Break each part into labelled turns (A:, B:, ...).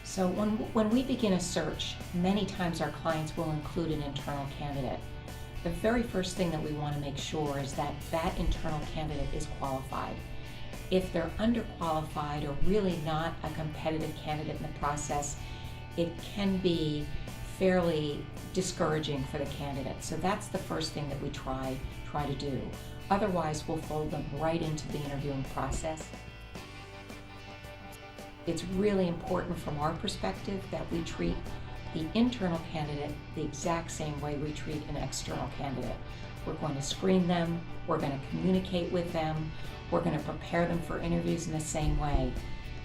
A: So when we begin a search, many times our clients will include an internal candidate. The very first thing that we want to make sure is that that internal candidate is qualified. If they're underqualified or really not a competitive candidate in the process, it can be fairly discouraging for the candidate. So that's the first thing that we try to do. Otherwise, we'll fold them right into the interviewing process. It's really important from our perspective that we treat the internal candidate the exact same way we treat an external candidate. We're going to screen them, we're going to communicate with them, we're going to prepare them for interviews in the same way.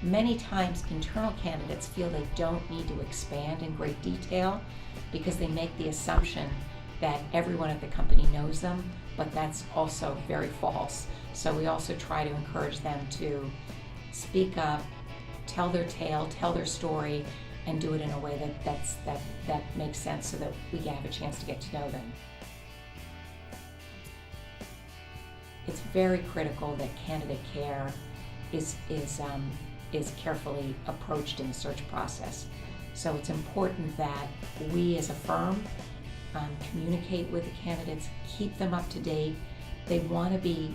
A: Many times internal candidates feel they don't need to expand in great detail because they make the assumption that everyone at the company knows them, but that's also very false. So we also try to encourage them to speak up, tell their tale, tell their story, and do it in a way that makes sense so that we have a chance to get to know them. It's very critical that candidate care is carefully approached in the search process. So it's important that we as a firm communicate with the candidates, keep them up to date. They want to be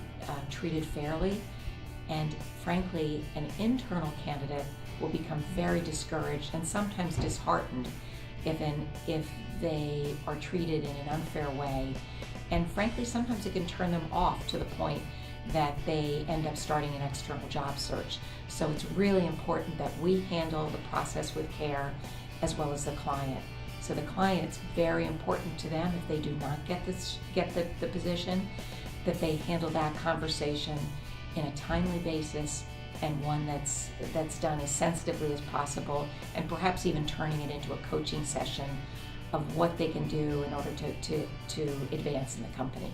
A: treated fairly, and frankly, an internal candidate will become very discouraged and sometimes disheartened if they are treated in an unfair way. And frankly, sometimes it can turn them off to the point that they end up starting an external job search. So it's really important that we handle the process with care as well as the client. So the client, it's very important to them if they do not get the position, that they handle that conversation in a timely basis and one that's done as sensitively as possible, and perhaps even turning it into a coaching session of what they can do in order to advance in the company.